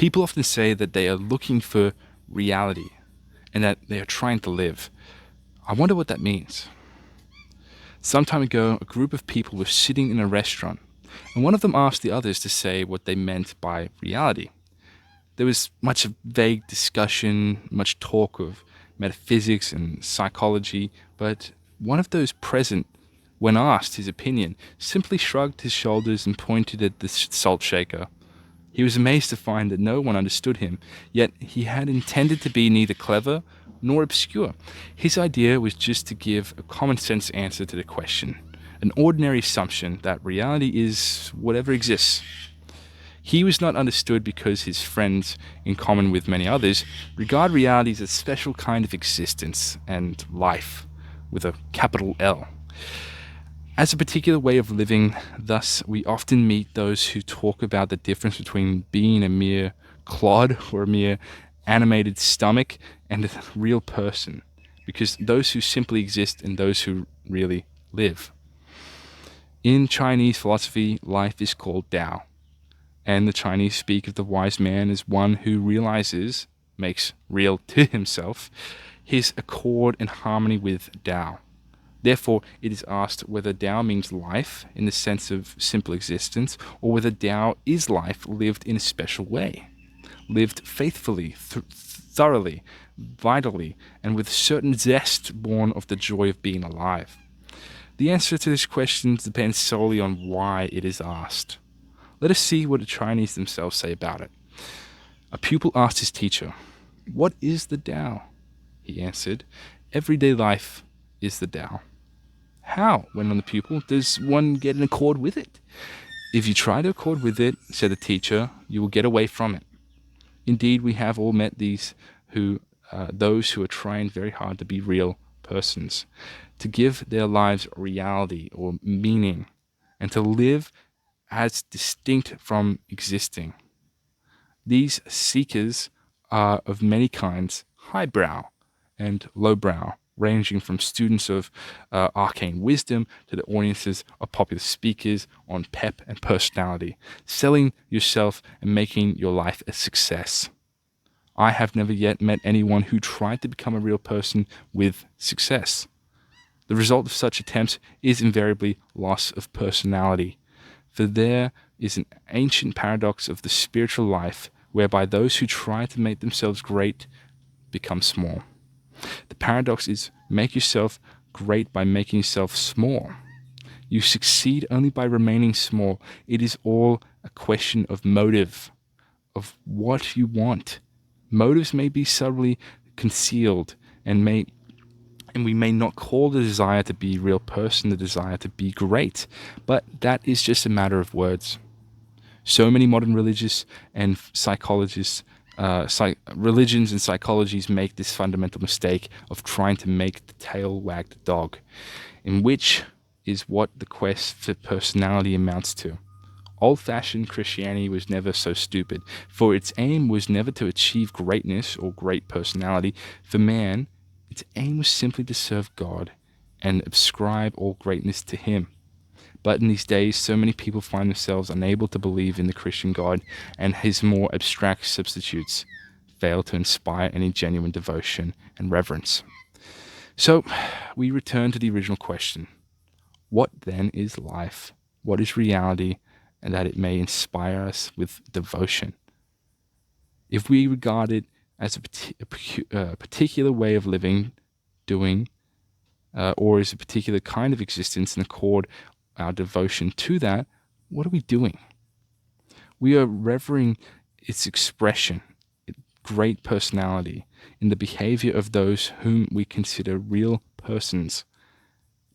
People often say that they are looking for reality and that they are trying to live. I wonder what that means. Some time ago, a group of people were sitting in a restaurant, and one of them asked the others to say what they meant by reality. There was much vague discussion, much talk of metaphysics and psychology, but one of those present, when asked his opinion, simply shrugged his shoulders and pointed at the salt shaker. He was amazed to find that no one understood him, yet he had intended to be neither clever nor obscure. His idea was just to give a common sense answer to the question, an ordinary assumption that reality is whatever exists. He was not understood because his friends, in common with many others, regard reality as a special kind of existence and life, with a capital L. As a particular way of living, thus, we often meet those who talk about the difference between being a mere clod or a mere animated stomach and a real person, because those who simply exist and those who really live. In Chinese philosophy, life is called Tao, and the Chinese speak of the wise man as one who realizes, makes real to himself, his accord and harmony with Tao. Therefore, it is asked whether Tao means life in the sense of simple existence, or whether Tao is life lived in a special way, lived faithfully, thoroughly, vitally, and with certain zest born of the joy of being alive. The answer to this question depends solely on why it is asked. Let us see what the Chinese themselves say about it. A pupil asked his teacher, "What is the Tao?" He answered, "Everyday life is the Tao." "How," went on the pupil, "does one get in accord with it?" "If you try to accord with it," said the teacher, "you will get away from it." Indeed, we have all met those who are trying very hard to be real persons, to give their lives reality or meaning, and to live as distinct from existing. These seekers are of many kinds, highbrow and lowbrow, ranging from students of arcane wisdom to the audiences of popular speakers on pep and personality, selling yourself and making your life a success. I have never yet met anyone who tried to become a real person with success. The result of such attempts is invariably loss of personality, for there is an ancient paradox of the spiritual life whereby those who try to make themselves great become small. The paradox is make yourself great by making yourself small. You succeed only by remaining small. It is all a question of motive, of what you want. Motives may be subtly concealed and we may not call the desire to be a real person the desire to be great, but that is just a matter of words. So many modern religious and psychologists religions and psychologies make this fundamental mistake of trying to make the tail wag the dog, in which is what the quest for personality amounts to. Old-fashioned Christianity was never so stupid, for its aim was never to achieve greatness or great personality. For man, its aim was simply to serve God and ascribe all greatness to Him. But in these days, so many people find themselves unable to believe in the Christian God, and his more abstract substitutes fail to inspire any genuine devotion and reverence. So, we return to the original question. What then is life? What is reality? And that it may inspire us with devotion. If we regard it as a particular way of living, doing, or as a particular kind of existence and accord our devotion to that, what are we doing? We are revering its expression, its great personality, in the behavior of those whom we consider real persons.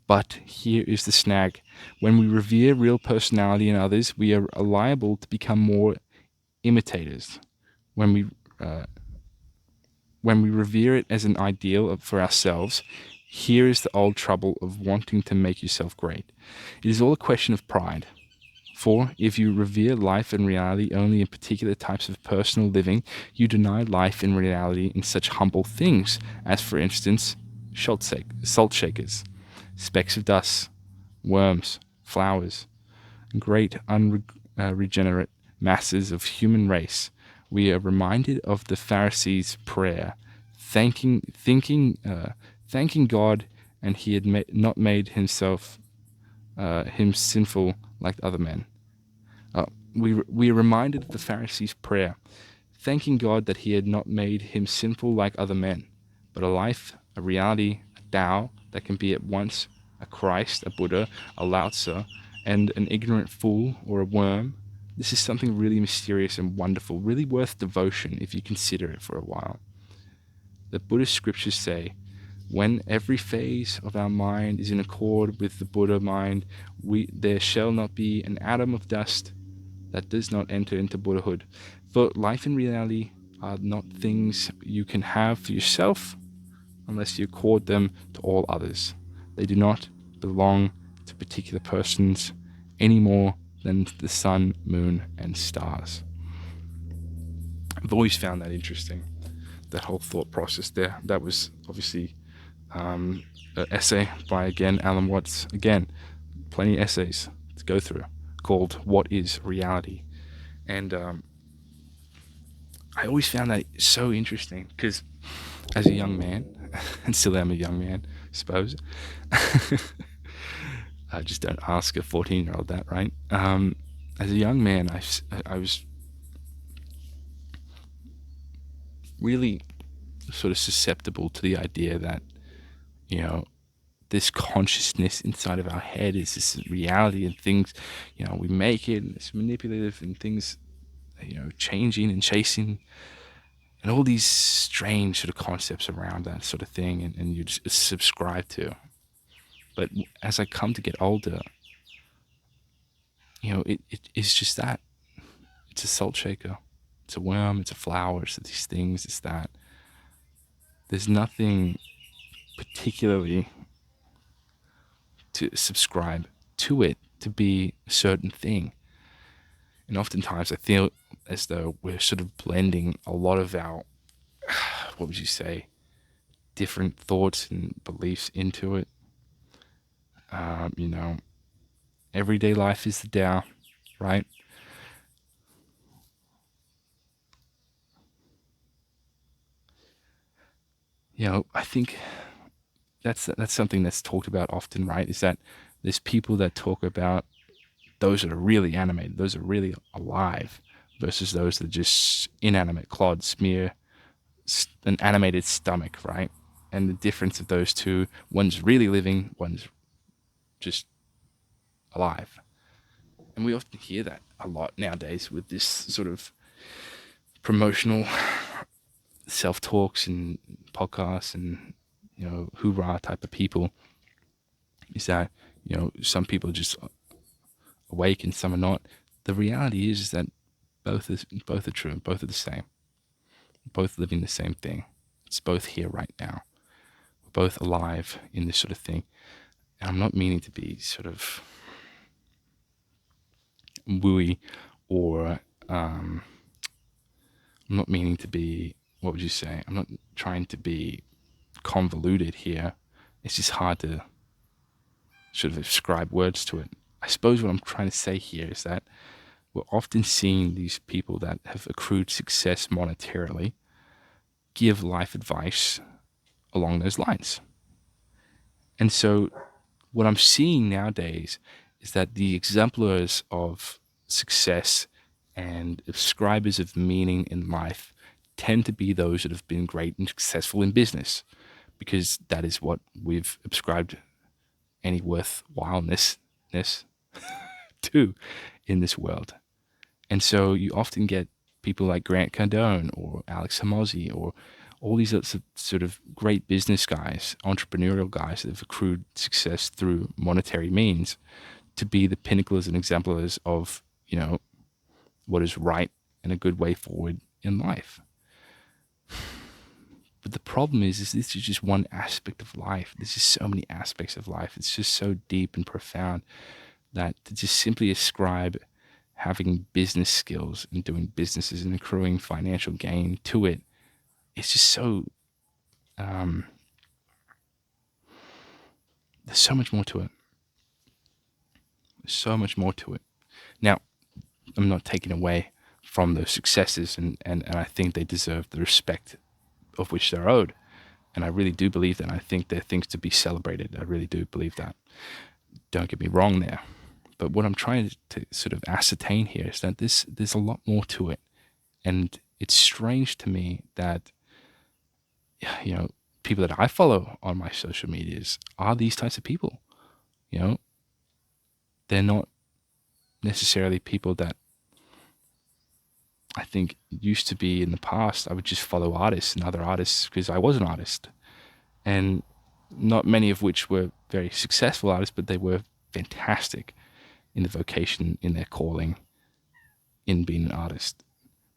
But here is the snag. When we revere real personality in others, we are liable to become more imitators. When we revere it as an ideal for ourselves, here is the old trouble of wanting to make yourself great. It is all a question of pride. For if you revere life and reality only in particular types of personal living, you deny life and reality in such humble things as, for instance, salt shakers, specks of dust, worms, flowers, great unregenerate masses of human race, we are reminded of the Pharisees' prayer, thanking God, and he had not made him sinful like other men. We are reminded of the Pharisees' prayer, thanking God that he had not made him sinful like other men, but a life, a reality, a Tao that can be at once a Christ, a Buddha, a Lao Tzu, and an ignorant fool or a worm. This is something really mysterious and wonderful, really worth devotion if you consider it for a while. The Buddhist scriptures say, when every phase of our mind is in accord with the Buddha mind, there shall not be an atom of dust that does not enter into Buddhahood. For life and reality are not things you can have for yourself unless you accord them to all others. They do not belong to particular persons any more than the sun, moon, and stars. I've always found that interesting, that whole thought process there. That was obviously an essay by, again, Alan Watts. Again, plenty of essays to go through called What is Reality? And I always found that so interesting because as a young man, and still am a young man, I suppose, I just don't ask a 14-year-old that, right? As a young man, I was really sort of susceptible to the idea that, you know, this consciousness inside of our head is this reality, and things, we make it, and it's manipulative, and things, changing and chasing, and all these strange sort of concepts around that sort of thing, and you just subscribe to. But as I come to get older, it's just that. It's a salt shaker. It's a worm. It's a flower. It's these things. It's that. There's nothing particularly to subscribe to it to be a certain thing. And oftentimes I feel as though we're sort of blending a lot of our, what would you say, different thoughts and beliefs into it. Everyday life is the Tao, right? I think that's something that's talked about often, right? Is that there's people that talk about those that are really animated, those are really alive, versus those that are just inanimate clods, mere an animated stomach, right? And the difference of those two, one's really living, one's just alive. And we often hear that a lot nowadays with this sort of promotional self-talks and podcasts and, hoorah type of people, is that, some people are just awake and some are not. The reality is that both are true, both are the same. Both living the same thing. It's both here right now. We're both alive in this sort of thing. And I'm not meaning to be sort of wooey, or I'm not meaning to be, what would you say? I'm not trying to be convoluted here. It's just hard to sort of ascribe words to it. I suppose what I'm trying to say here is that we're often seeing these people that have accrued success monetarily give life advice along those lines. And so what I'm seeing nowadays is that the exemplars of success and ascribers of meaning in life tend to be those that have been great and successful in business, because that is what we've ascribed any worthwhileness to in this world. And so you often get people like Grant Cardone or Alex Hormozi or all these sort of great business guys, entrepreneurial guys that have accrued success through monetary means to be the pinnacles and exemplars of, what is right and a good way forward in life. But the problem is this is just one aspect of life. There's just so many aspects of life. It's just so deep and profound that to just simply ascribe having business skills and doing businesses and accruing financial gain to it, it's just so, there's so much more to it. There's so much more to it. Now, I'm not taking away from those successes, and I think they deserve the respect of which they're owed. And I really do believe that. I think they're things to be celebrated. I really do believe that. Don't get me wrong there. But what I'm trying to sort of ascertain here is that there's a lot more to it. And it's strange to me that, people that I follow on my social medias are these types of people. They're not necessarily people that I think used to be in the past. I would just follow artists and other artists because I was an artist. And not many of which were very successful artists, but they were fantastic in the vocation, in their calling, in being an artist.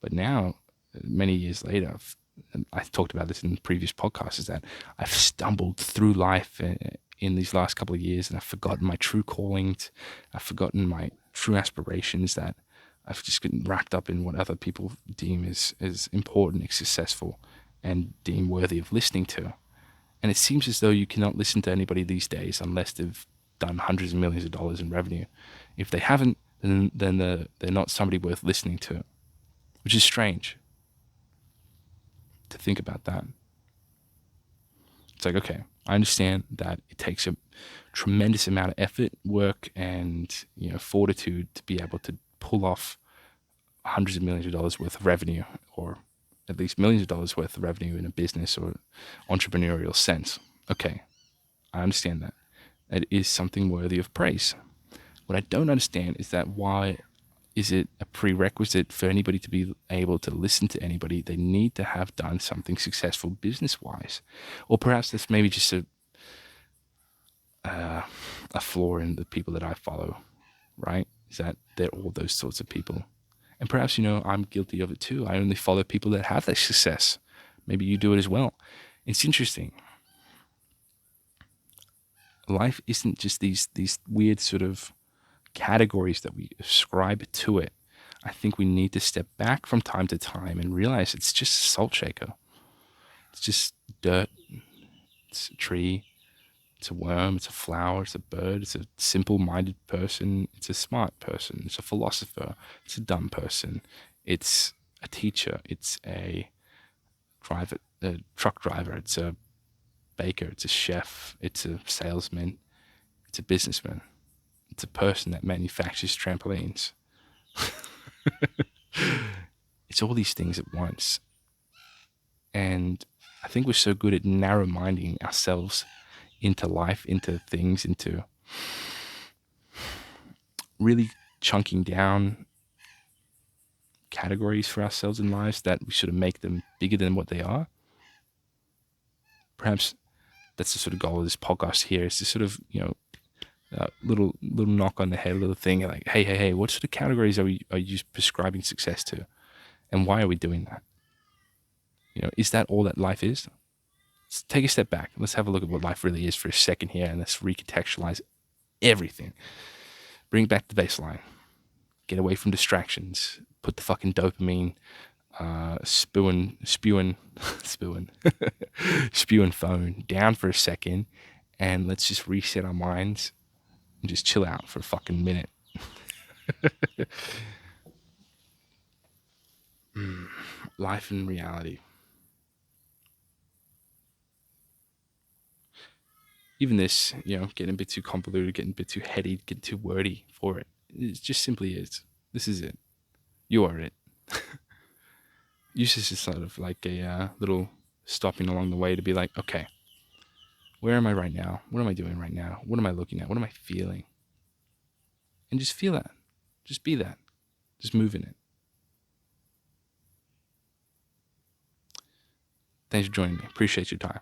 But now, many years later, I've talked about this in previous podcasts, is that I've stumbled through life in these last couple of years, and I've forgotten my true callings. I've forgotten my true aspirations, that I've just gotten wrapped up in what other people deem as important and successful and deem worthy of listening to. And it seems as though you cannot listen to anybody these days unless they've done hundreds of millions of dollars in revenue. If they haven't, then they're not somebody worth listening to, which is strange to think about that. It's like, okay, I understand that it takes a tremendous amount of effort, work, and fortitude to be able to pull off hundreds of millions of dollars worth of revenue, or at least millions of dollars worth of revenue in a business or entrepreneurial sense. Okay, I understand that. It is something worthy of praise. What I don't understand is that why is it a prerequisite for anybody to be able to listen to anybody? They need to have done something successful business-wise. Or perhaps that's maybe just a flaw in the people that I follow, right? Is that they're all those sorts of people. And perhaps, I'm guilty of it too. I only follow people that have that success. Maybe you do it as well. It's interesting. Life isn't just these weird sort of categories that we ascribe to it. I think we need to step back from time to time and realize it's just a salt shaker. It's just dirt. It's a tree. It's a worm. It's a flower. It's a bird. It's a simple-minded person. It's a smart person. It's a philosopher. It's a dumb person. It's a teacher. It's a truck driver. It's a baker. It's a chef. It's a salesman. It's a businessman. It's a person that manufactures trampolines. It's all these things at once. And I think we're so good at narrow-minding ourselves into life, into things, into really chunking down categories for ourselves in lives, that we sort of make them bigger than what they are. Perhaps that's the sort of goal of this podcast here, is to sort of, little knock on the head, a little thing like, hey, what sort of categories are you prescribing success to? And why are we doing that? Is that all that life is? Let's take a step back. Let's have a look at what life really is for a second here, and let's recontextualize everything. Bring back the baseline. Get away from distractions. Put the fucking dopamine spewing phone down for a second, and let's just reset our minds and just chill out for a fucking minute. Life and reality. Even this, getting a bit too convoluted, getting a bit too heady, getting too wordy for it. It just simply is. This is it. You are it. Use this as sort of like a little stopping along the way to be like, okay, where am I right now? What am I doing right now? What am I looking at? What am I feeling? And just feel that. Just be that. Just move in it. Thanks for joining me. Appreciate your time.